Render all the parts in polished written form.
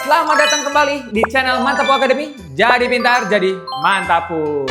selamat datang kembali di channel Mantapu Academy. Jadi pintar, jadi mantapu.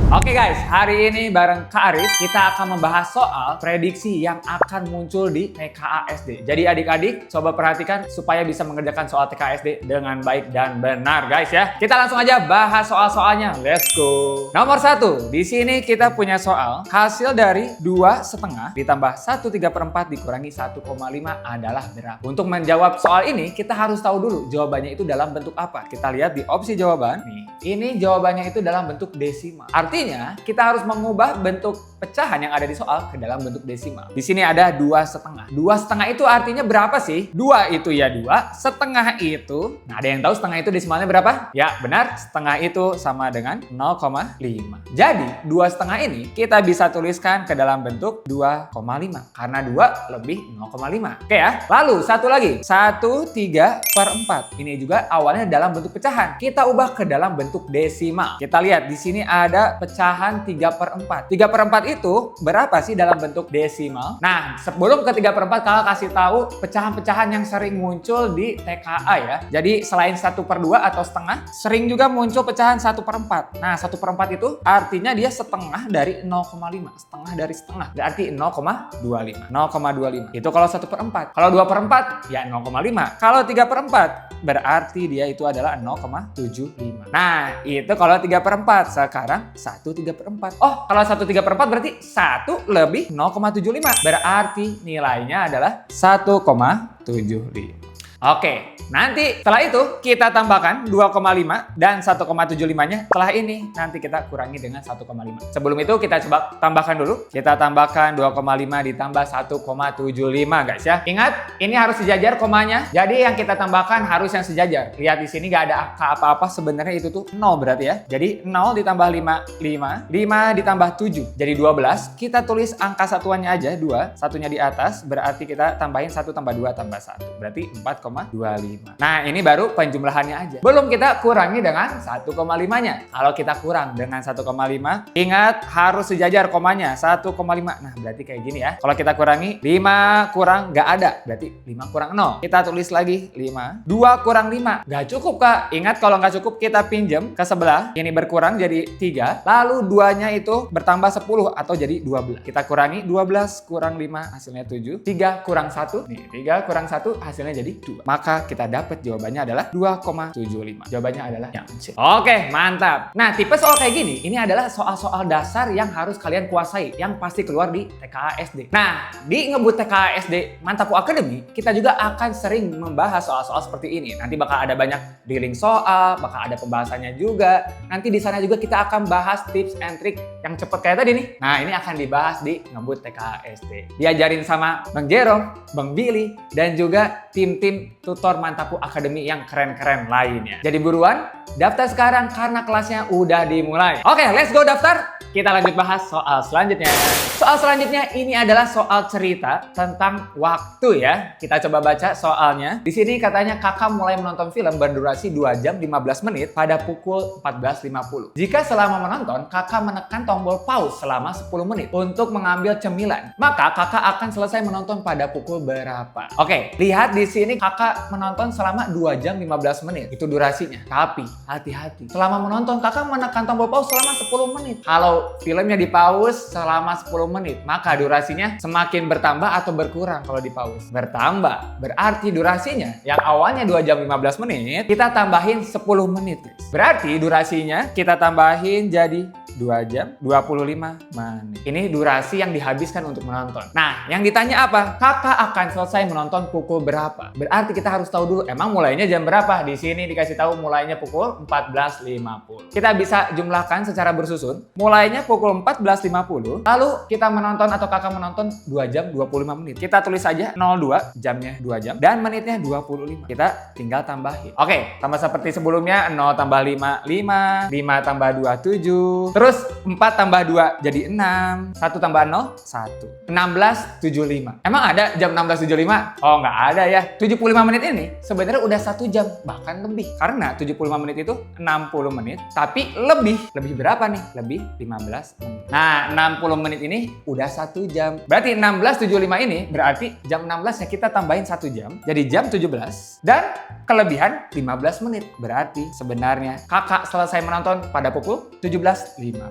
Oke guys, hari ini bareng Kak Arif kita akan membahas soal prediksi yang akan muncul di TKA-SD. Jadi adik-adik coba perhatikan supaya bisa mengerjakan soal TKA-SD dengan baik dan benar guys ya. Kita langsung aja bahas soal-soalnya. Let's go. Nomor 1, di sini kita punya soal hasil dari 2,5 ditambah 1/3/4 dikurangi 1,5 adalah berapa? Untuk menjawab soal ini kita harus tahu dulu jawabannya itu dalam bentuk apa. Kita lihat di opsi jawaban. Nih, ini jawabannya itu dalam bentuk desimal. Artinya, kita harus mengubah bentuk pecahan yang ada di soal ke dalam bentuk desimal. Di sini ada 2,5. 2,5 itu artinya berapa sih? 2 itu ya 2, setengah itu. Nah, ada yang tahu setengah itu desimalnya berapa? Ya, benar. Setengah itu sama dengan 0,5. Jadi, 2,5 ini kita bisa tuliskan ke dalam bentuk 2,5. Karena 2 lebih 0,5. Oke ya. Lalu, satu lagi. 1/3/4. Ini juga awalnya dalam bentuk pecahan. Kita ubah ke dalam bentuk desimal. Kita lihat di sini ada pecahan 3/4. 3/4 itu berapa sih dalam bentuk desimal? Nah, sebelum ke 3/4 kakak kasih tahu pecahan-pecahan yang sering muncul di TKA ya. Jadi selain 1/2 atau setengah, sering juga muncul pecahan 1/4. Nah, 1/4 itu artinya dia setengah dari 0,5. Setengah dari setengah. Berarti 0,25. 0,25. Itu kalau 1/4. Kalau 2/4 ya 0,5. Kalau 3/4 berarti dia itu adalah 0,75. Nah, itu kalau 3/4. Sekarang 1/3/4. Oh, kalau 1/3/4 berarti 1 lebih 0,75. Berarti nilainya adalah 1,75. Oke, nanti setelah itu kita tambahkan 2,5 dan 1,75-nya setelah ini nanti kita kurangi dengan 1,5. Sebelum itu kita coba tambahkan dulu. Kita tambahkan 2,5 ditambah 1,75 guys ya. Ingat, ini harus sejajar komanya. Jadi yang kita tambahkan harus yang sejajar. Lihat di sini nggak ada angka apa-apa, sebenarnya itu tuh 0 berarti ya. Jadi 0 ditambah 5, 5 ditambah 7. Jadi 12. Kita tulis angka satuannya aja 2, satunya di atas, berarti kita tambahin 1 tambah 2 tambah 1. Berarti 4,25. Nah, ini baru penjumlahannya aja. Belum kita kurangi dengan 1,5-nya. Kalau kita kurang dengan 1,5, ingat harus sejajar komanya, 1,5. Nah, berarti kayak gini ya. Kalau kita kurangi, 5 kurang nggak ada. Berarti 5 kurang 0. Kita tulis lagi 5. 2 kurang 5. Nggak cukup, Kak. Ingat kalau nggak cukup, kita pinjem ke sebelah. Ini berkurang jadi 3. Lalu 2-nya itu bertambah 10 atau jadi 12. Kita kurangi 12 kurang 5 hasilnya 7. 3 kurang 1. Nih, 3 kurang 1 hasilnya jadi 2. Maka kita dapat jawabannya adalah 2,75. Jawabannya adalah yang C. Oke, mantap. Nah, tipe soal kayak gini, ini adalah soal-soal dasar yang harus kalian kuasai, yang pasti keluar di TKA-SD. Nah, di Ngebut TKA-SD Mantapu Academy, kita juga akan sering membahas soal-soal seperti ini. Nanti bakal ada banyak drilling soal, bakal ada pembahasannya juga. Nanti di sana juga kita akan bahas tips and trick yang cepet kayak tadi nih. Nah, ini akan dibahas di Ngebut TKA-SD. Diajarin sama Bang Jerome, Bang Billy, dan juga tim-tim tutor Mantapu Academy yang keren-keren lainnya. Jadi buruan, daftar sekarang karena kelasnya udah dimulai. Oke, let's go daftar. Kita lanjut bahas soal selanjutnya. Soal selanjutnya ini adalah soal cerita tentang waktu ya. Kita coba baca soalnya. Di sini katanya kakak mulai menonton film berdurasi 2 jam 15 menit pada pukul 14.50. Jika selama menonton, kakak menekan tombol pause selama 10 menit untuk mengambil cemilan, maka kakak akan selesai menonton pada pukul berapa? Oke, lihat di sini kakak menonton selama 2 jam 15 menit. Itu durasinya. Tapi hati-hati. Selama menonton, kakak menekan tombol pause selama 10 menit. Kalau filmnya di pause selama 10 menit, maka durasinya semakin bertambah atau berkurang kalau di pause? Bertambah. Berarti durasinya yang awalnya 2 jam 15 menit, kita tambahin 10 menit. Berarti durasinya kita tambahin jadi 2 jam 25 menit. Ini durasi yang dihabiskan untuk menonton. Nah, yang ditanya apa? Kakak akan selesai menonton pukul berapa? Berarti kita harus tahu dulu emang mulainya jam berapa. Di sini dikasih tahu mulainya pukul 14.50. Kita bisa jumlahkan secara bersusun. Mulainya pukul 14.50, lalu kita menonton atau kakak menonton 2 jam 25 menit. Kita tulis saja 02, jamnya 2 jam, dan menitnya 25. Kita tinggal tambahin. Oke, tambah seperti sebelumnya, 0 tambah 5, 5 tambah 2, 7. Terus Terus 4 tambah 2 jadi 6. 1 tambah 0, 1. 16.75. Emang ada jam 16.75? Oh, nggak ada ya. 75 menit ini sebenarnya udah 1 jam, bahkan lebih. Karena 75 menit itu 60 menit, tapi lebih. Lebih berapa nih? Lebih 15 menit. Nah, 60 menit ini udah 1 jam. Berarti 16.75 ini berarti jam 16 ya kita tambahin 1 jam. Jadi jam 17 dan kelebihan 15 menit. Berarti sebenarnya kakak selesai menonton pada pukul 17.15.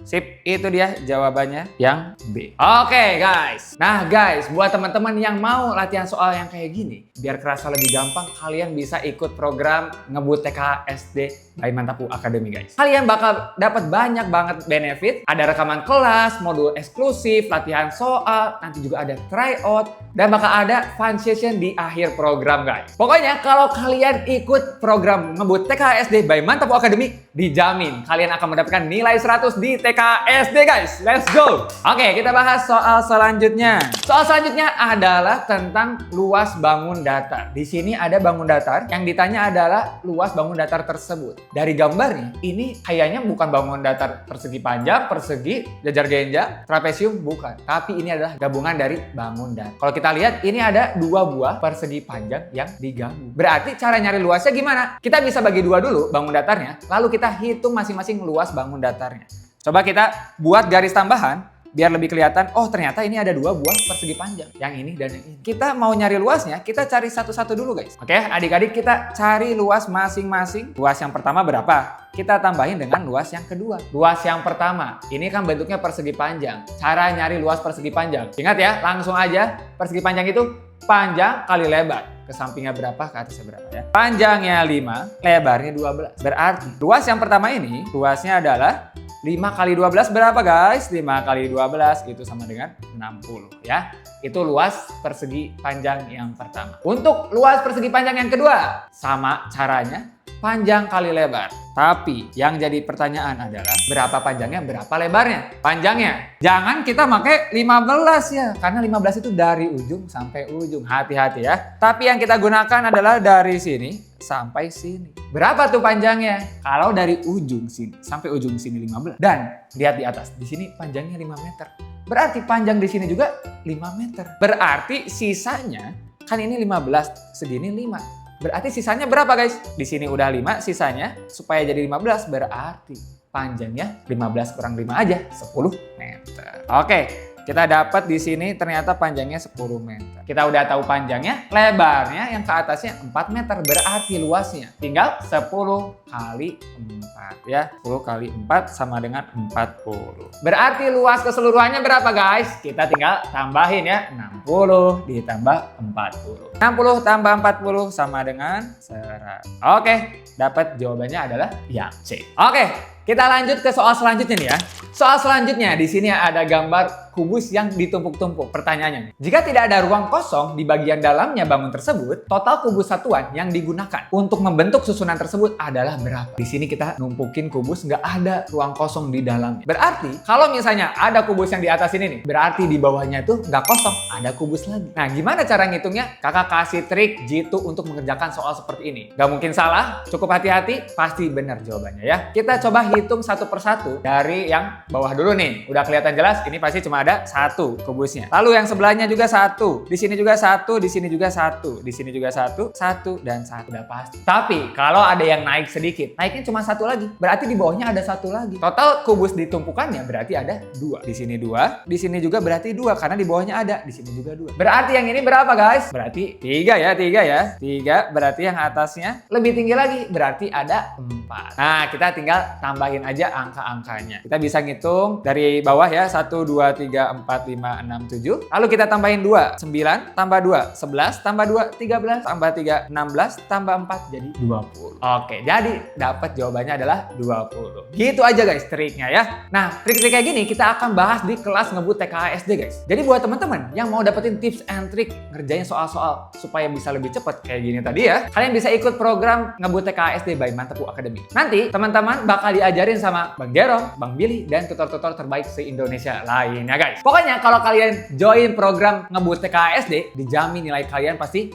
Sip, itu dia jawabannya yang B. Oke guys. Nah guys, buat teman-teman yang mau latihan soal yang kayak gini, biar kerasa lebih gampang, kalian bisa ikut program Ngebut TKA SD by Mantapu Academy guys. Kalian bakal dapat banyak banget benefit. Ada rekaman kelas, modul eksklusif, latihan soal, nanti juga ada tryout, dan bakal ada fun session di akhir program guys. Pokoknya kalau kalian ikut program Ngebut TKA SD by Mantapu Academy, dijamin kalian akan mendapatkan nilai 100 di TKA SD guys. Let's go. Oke, kita bahas soal selanjutnya. Soal selanjutnya adalah tentang luas bangun datar. Di sini ada bangun datar, yang ditanya adalah luas bangun datar tersebut. Dari gambarnya, ini kayaknya bukan bangun datar persegi panjang, persegi, jajar genjang, trapesium, bukan. Tapi ini adalah gabungan dari bangun datar. Kalau kita lihat, ini ada 2 buah persegi panjang yang digabung. Berarti cara nyari luasnya gimana? Kita bisa bagi 2 dulu bangun datarnya, lalu kita hitung masing-masing luas bangun datarnya. Coba kita buat garis tambahan biar lebih kelihatan, oh ternyata ini ada 2 buah persegi panjang. Yang ini dan yang ini. Kita mau nyari luasnya, kita cari satu-satu dulu guys. Oke, adik-adik kita cari luas masing-masing. Luas yang pertama berapa? Kita tambahin dengan luas yang kedua. Luas yang pertama, ini kan bentuknya persegi panjang. Cara nyari luas persegi panjang. Ingat ya, langsung aja persegi panjang itu panjang kali lebar. Ke sampingnya berapa, ke atasnya berapa ya. Panjangnya 5, lebarnya 12. Berarti luas yang pertama ini, luasnya adalah 5 kali 12 berapa guys? 5 kali 12 itu sama dengan 60 ya. Itu luas persegi panjang yang pertama. Untuk luas persegi panjang yang kedua, sama caranya, panjang kali lebar. Tapi yang jadi pertanyaan adalah berapa panjangnya, berapa lebarnya? Panjangnya jangan kita pakai 15 ya, karena 15 itu dari ujung sampai ujung. Hati-hati ya. Tapi yang kita gunakan adalah dari sini sampai sini. Berapa tuh panjangnya? Kalau dari ujung sini sampai ujung sini 15. Dan lihat di atas, di sini panjangnya 5 meter. Berarti panjang di sini juga 5 meter. Berarti sisanya, kan ini 15, segini 5. Berarti sisanya berapa guys? Di sini udah 5, sisanya supaya jadi 15 berarti panjangnya 15 kurang 5 aja, 10 meter. Oke, kita dapat di sini ternyata panjangnya 10 meter. Kita udah tahu panjangnya, lebarnya yang ke atasnya 4 meter, berarti luasnya tinggal 10 kali 4 ya. 10 kali 4 sama dengan 40. Berarti luas keseluruhannya berapa guys? Kita tinggal tambahin ya, 60 ditambah 40. 60 tambah 40 sama dengan 100. Oke, dapat jawabannya adalah yang C. Oke, kita lanjut ke soal selanjutnya nih ya. Soal selanjutnya di sini ada gambar kubus yang ditumpuk-tumpuk. Pertanyaannya, jika tidak ada ruang kosong di bagian dalamnya bangun tersebut, total kubus satuan yang digunakan untuk membentuk susunan tersebut adalah berapa? Di sini kita numpukin kubus, nggak ada ruang kosong di dalamnya. Berarti kalau misalnya ada kubus yang di atas ini nih, berarti di bawahnya itu nggak kosong, ada kubus lagi. Nah, gimana cara ngitungnya? Kakak kasih trik jitu untuk mengerjakan soal seperti ini. Nggak mungkin salah, cukup hati-hati, pasti benar jawabannya ya. Kita coba hitung satu persatu dari yang bawah dulu nih. Udah kelihatan jelas, ini pasti cuma ada 1 kubusnya. Lalu yang sebelahnya juga 1, di sini juga 1, di sini juga 1, di sini juga 1, 1 dan 1 udah pasti. Tapi kalau ada yang naik sedikit, naiknya cuma 1 lagi, berarti di bawahnya ada 1 lagi. Total kubus ditumpukannya berarti ada 2. Di sini 2, di sini juga berarti 2 karena di bawahnya ada, di sini juga 2. Berarti yang ini berapa guys? Berarti 3 ya, 3 ya. 3 berarti yang atasnya lebih tinggi lagi, berarti ada 4. Nah, kita tinggal tambahin aja angka-angkanya. Kita bisa ngitung dari bawah ya, 1, 2, 3, 4, 5, 6, 7. Lalu kita tambahin 2, 9 tambah 2, 11 tambah 2, 13 tambah 3, 16 tambah 4 jadi 20. Oke, jadi dapat jawabannya adalah 20. Gitu aja guys triknya ya. Nah, trik-trik kayak gini kita akan bahas di kelas Ngebut TKA SD guys. Jadi buat teman-teman yang mau dapetin tips and trick ngerjain soal-soal supaya bisa lebih cepet kayak gini tadi ya, kalian bisa ikut program Ngebut TKA SD by Mantapu Academy. Nanti teman-teman bakal diajarin sama Bang Jerome, Bang Billy, dan tutor-tutor terbaik se-Indonesia lainnya guys. Pokoknya kalau kalian join program Ngebut TKA SD, dijamin nilai kalian pasti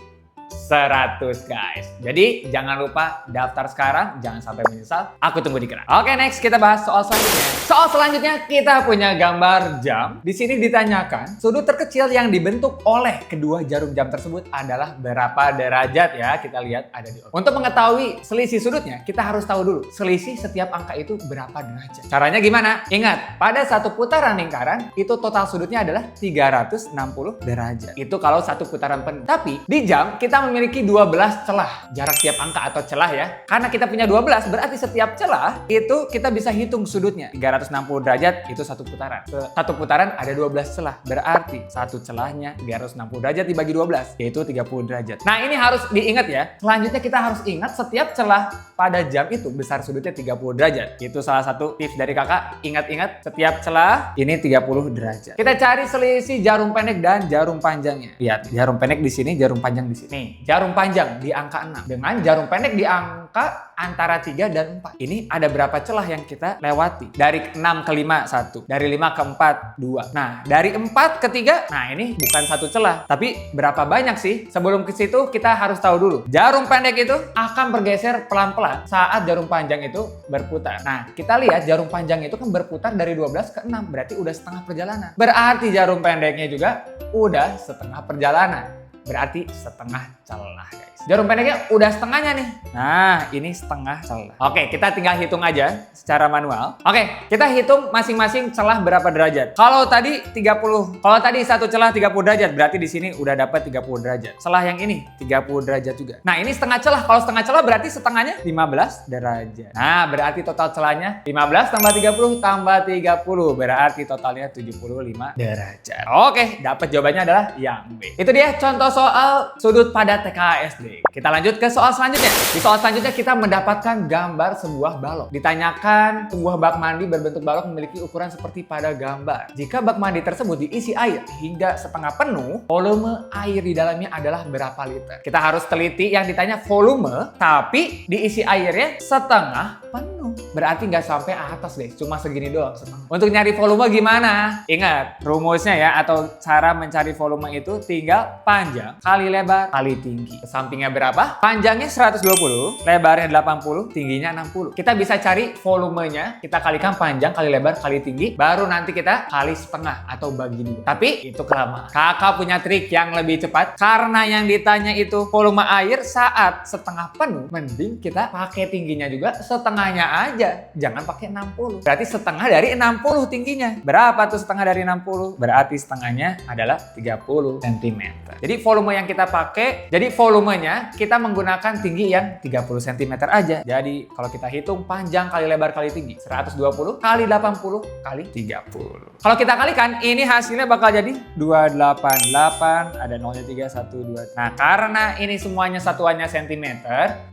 100 guys. Jadi jangan lupa daftar sekarang, jangan sampai menyesal. Aku tunggu di keran. Oke, next kita bahas soal selanjutnya. Soal selanjutnya kita punya gambar jam. Di sini ditanyakan sudut terkecil yang dibentuk oleh kedua jarum jam tersebut adalah berapa derajat ya? Kita lihat ada di. Untuk mengetahui selisih sudutnya, kita harus tahu dulu selisih setiap angka itu berapa derajat. Caranya gimana? Ingat, pada satu putaran lingkaran itu total sudutnya adalah 360 derajat. Itu kalau satu putaran penuh. Tapi di jam kita memiliki 12 celah. Jarak tiap angka atau celah ya. Karena kita punya 12, berarti setiap celah itu kita bisa hitung sudutnya. 360 derajat itu satu putaran. Satu putaran ada 12 celah. Berarti satu celahnya 360 derajat dibagi 12, yaitu 30 derajat. Nah, ini harus diingat ya. Selanjutnya kita harus ingat setiap celah pada jam itu besar sudutnya 30 derajat. Itu salah satu tips dari kakak. Ingat-ingat setiap celah ini 30 derajat. Kita cari selisih jarum pendek dan jarum panjangnya. Lihat, jarum pendek di sini, jarum panjang di sini. Nih, jarum panjang di angka 6 dengan jarum pendek di angka antara 3 dan 4. Ini ada berapa celah yang kita lewati? Dari 6 ke 5, 1. Dari 5 ke 4, 2. Nah, dari 4 ke 3, nah ini bukan satu celah. Tapi berapa banyak sih? Sebelum ke situ kita harus tahu dulu. Jarum pendek itu akan bergeser pelan-pelan saat jarum panjang itu berputar. Nah, kita lihat jarum panjang itu kan berputar dari 12 ke 6. Berarti udah setengah perjalanan. Berarti jarum pendeknya juga udah setengah perjalanan. Berarti setengah celah guys. Jarum pendeknya udah setengahnya nih. Nah, ini setengah celah. Oke, kita tinggal hitung aja secara manual. Oke, kita hitung masing-masing celah berapa derajat. Kalau tadi 30, kalau tadi satu celah 30 derajat, berarti di sini udah dapat 30 derajat. Celah yang ini 30 derajat juga. Nah, ini setengah celah. Kalau setengah celah berarti setengahnya 15 derajat. Nah, berarti total celahnya 15 tambah 30 tambah 30. Berarti totalnya 75 derajat. Oke, dapat jawabannya adalah yang B. Itu dia contoh soal sudut pada TKA/SD. Kita lanjut ke soal selanjutnya. Di soal selanjutnya kita mendapatkan gambar sebuah balok. Ditanyakan sebuah bak mandi berbentuk balok memiliki ukuran seperti pada gambar. Jika bak mandi tersebut diisi air hingga setengah penuh, volume air di dalamnya adalah berapa liter? Kita harus teliti yang ditanya volume, tapi diisi airnya setengah penuh. Berarti nggak sampai atas deh, cuma segini doang setengah. Untuk nyari volume gimana? Ingat, rumusnya ya, atau cara mencari volume itu tinggal panjang kali lebar kali tinggi. Sampingnya berapa? Panjangnya 120, lebarnya 80, tingginya 60. Kita bisa cari volumenya, kita kalikan panjang kali lebar kali tinggi, baru nanti kita kali setengah atau bagi 2. Tapi itu kelamaan. Kakak punya trik yang lebih cepat, karena yang ditanya itu volume air saat setengah penuh, mending kita pakai tingginya juga setengahnya aja, jangan pakai 60. Berarti setengah dari 60 tingginya. Berapa tuh setengah dari 60? Berarti setengahnya adalah 30 cm. Jadi volume yang kita pakai, jadi volumenya kita menggunakan tinggi yang 30 cm aja. Jadi kalau kita hitung panjang kali lebar kali tinggi, 120 kali 80 kali 30. Kalau kita kalikan, ini hasilnya bakal jadi 288, ada 0-nya 3, 1, 2. Nah, karena ini semuanya satuannya cm,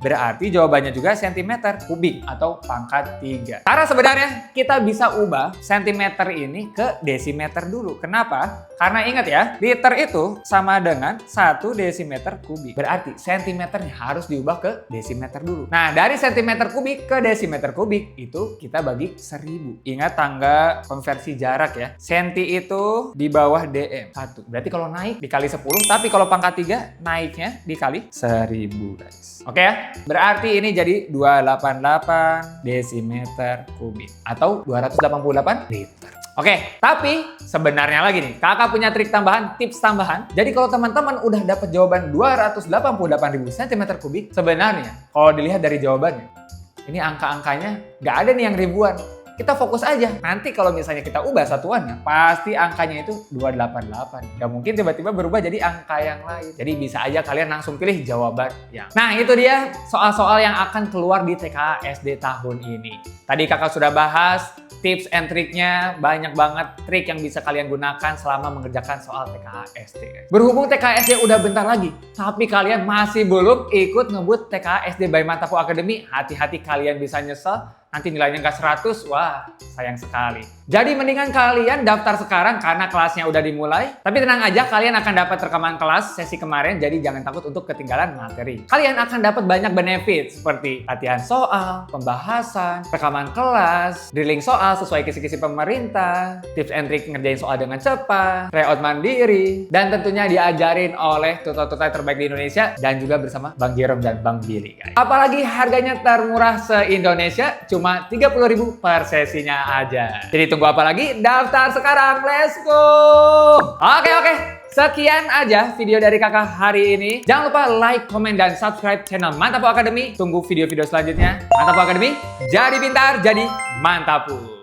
berarti jawabannya juga cm kubik atau pangkat 3. Karena sebenarnya kita bisa ubah cm ini ke desimeter dulu. Kenapa? Karena ingat ya, liter itu sama dengan 1 desimeter kubik. Berarti sentimeternya harus diubah ke desimeter dulu. Nah, dari sentimeter kubik ke desimeter kubik itu kita bagi 1000. Ingat tangga konversi jarak ya. Senti itu di bawah dm. 1. Berarti kalau naik dikali 10, tapi kalau pangkat 3 naiknya dikali 1000 guys. Oke ya? Berarti ini jadi 288 desimeter kubik atau 288 liter. Oke, tapi sebenarnya lagi nih, kakak punya trik tambahan, tips tambahan. Jadi kalau teman-teman udah dapat jawaban 288.000 cm3, sebenarnya kalau dilihat dari jawabannya, ini angka-angkanya nggak ada nih yang ribuan. Kita fokus aja. Nanti kalau misalnya kita ubah satuannya, pasti angkanya itu 288. Nggak mungkin tiba-tiba berubah jadi angka yang lain. Jadi bisa aja kalian langsung pilih jawaban yang. Nah, itu dia soal-soal yang akan keluar di TKA/SD tahun ini. Tadi kakak sudah bahas tips and triknya, banyak banget trik yang bisa kalian gunakan selama mengerjakan soal TKA/SD. Berhubung TKA/SD udah bentar lagi, tapi kalian masih belum ikut ngebut TKA/SD by Matapu Academy, hati-hati kalian bisa nyesel. nanti nilainya nggak 100, wah sayang sekali. Jadi mendingan kalian daftar sekarang karena kelasnya udah dimulai. Tapi tenang aja, kalian akan dapat rekaman kelas sesi kemarin, jadi jangan takut untuk ketinggalan materi. Kalian akan dapat banyak benefit seperti latihan soal, pembahasan, rekaman kelas, drilling soal sesuai kisi-kisi pemerintah, tips and trik ngerjain soal dengan cepat, tryout mandiri, dan tentunya diajarin oleh tutor-tutor terbaik di Indonesia dan juga bersama Bang Jerome dan Bang Billy, guys. Apalagi harganya termurah se-Indonesia, cuma 30.000 per sesinya aja. Jadi tunggu apa lagi? Daftar sekarang, let's go! Oke. Sekian aja video dari kakak hari ini. Jangan lupa like, komen, dan subscribe channel Mantapu Academy. Tunggu video-video selanjutnya. Mantapu Academy, jadi pintar, jadi mantapu.